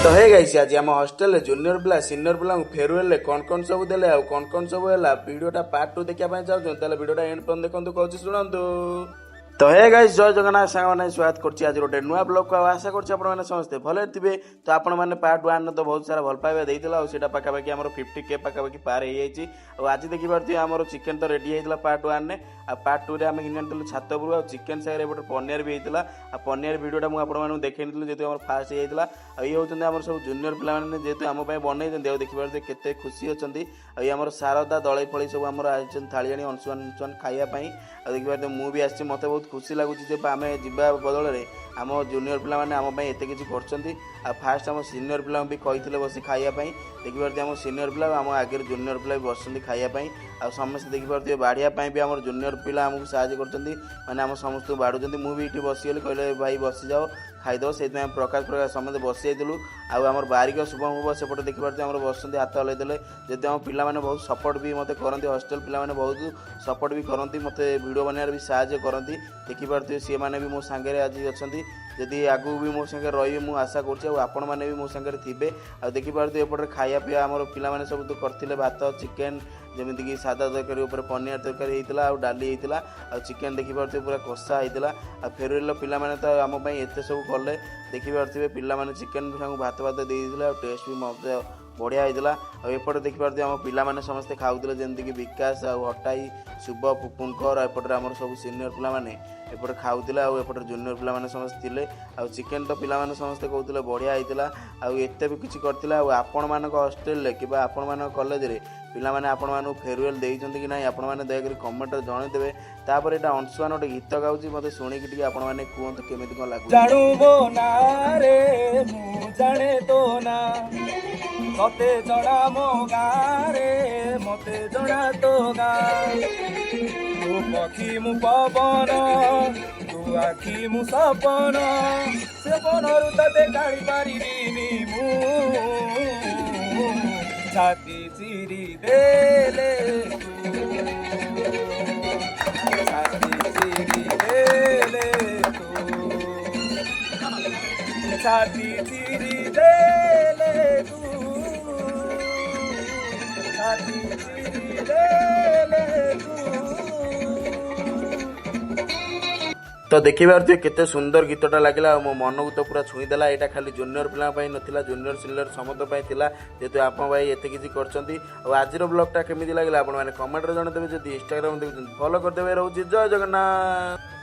तो है गाइस आज आम हॉस्टल जूनियर पिला सीनियर पिला फेयरवेल कौन सब देले आ कौन सब है वीडियोटा पार्ट 2 देखा चाहते वीडियोटा एंड पर देखो कहूँ शुणु। तो हे गाइस जय जगन्नाथ सांग स्वागत करछि आज गोटे नुआ ब्लॉग को आशा करछि आपण माने समस्ते भले थिबे। तो आपण माने पार्ट 1 तो बहुत सारा भल पाइबा देइतला और सेटा पाखापाखि हमर 50K पाखापाखि पार हो जाइछि। और आज देखि पारथि हमर चिकन तो रेडी हेइतला पार्ट 1 ने आ पार्ट 2 रे हम किनतलु छात उपरु आ चिकन साइड रे पनीर भी हेइतला आ पनीर वीडियोटा मु आपण माने देखैनतलु जेतु हमर फास्ट हो जाइतला। आ ये होचंदी हमर सब जूनियर पिला माने जेतु हम पय बनै देव देखि पारथि केते खुशी अछंती। आ ये हमर सारदा दळै फळी सब हमर आइछन थाली आनी अनसुन खाइया पई आ देखि पारथि मु भी आछि मते बहुत खुशी लागुछि जे आम जा बदल में आम जूनियर पिला माने आम एत किसी कर फास्ट आम सीनियर पिला भी कही बस खायापी देखिए आम सीनियर पिला आम आगे जूनियर पिला भी बस खायापी आ समस्त देखिए बाढ़ियापी भी आम जूनियर पिला आमको साहय कर आम समस्त बाढ़ुं मुझे बसीगली कहले भाई बसी जाओ खाईदेव से प्रकाश समस्त बसी जाइलु आमर बारिक शुभम हम सेपटे देखिए आम बस हाथ हलैदे जदि आम पिला बहुत सपोर्ट भी मत करती हॉस्टल पिला बहुत सपोर्ट भी करती मत वीडियो बनाने भी साहय करती देखिए सी मैंने भी मो सांगे आज अच्छा जदि आगू भी मो संगे रही मुझे आशा करपण मैंने भी मो सांगे थे आ देखिए एपटे खाया पीया आम पिला सब तो करते भात चिकेन जमीक सादा तरकारी उपर पनीर तरकारी होता आ डाली होता आ चिकेन देखिए पूरा कषा होता आ फेरवेल पिला तो आम एत सब कले देखिए पिला चिकेन भात भात देते टेस्ट भी मत बढ़िया होता एपटे देखिए आम पिला समस्ते खाऊले जमीक विकास आ हटाई शुभ पुनकर एपटे आम सब सीनियर पिला एपटे खाऊले आउटे जूनियर पिला समस्त थे आ चिकेन तो पिला समस्ते कहते बढ़िया होता आत भी किसी करते आपण मान हॉस्टेल कि आपण मान कॉलेज पिला माने आपण मानु फेयरवेल देइछन्ति कि नाही आपण माने दया करी कमेंट रे जणे देबे। तापर एटा अंशुआन गोटे गीत गाउछि मते सुनि कि आपण माने कुहंतु केमिति कोन लागु जानू मो ना रे मु जाने तो ना मते जणा मो गा रे मते जणा तो गा तू पखी मु पवन तू आखी मु सपन से बनरु तते काढी पारिबिनी मु छाती चिरी देले छाती चिरी देले छाती चिरी देले छाती चिरी देले तो देखिए केते सुंदर गीतटा लगिला मो मन को तो पूरा छुईदेला। यहाँ खाली जूनियर पिला नथिला जूनियर सीनियर समस्त जेहेतु आप भाई एत किसी कर आज ब्लॉगटा केमी लगे आप कमेंट रे जणदेवे जब इंस्टाग्राम देखते फॉलो करदेवे। रोचे जय जगन्नाथ।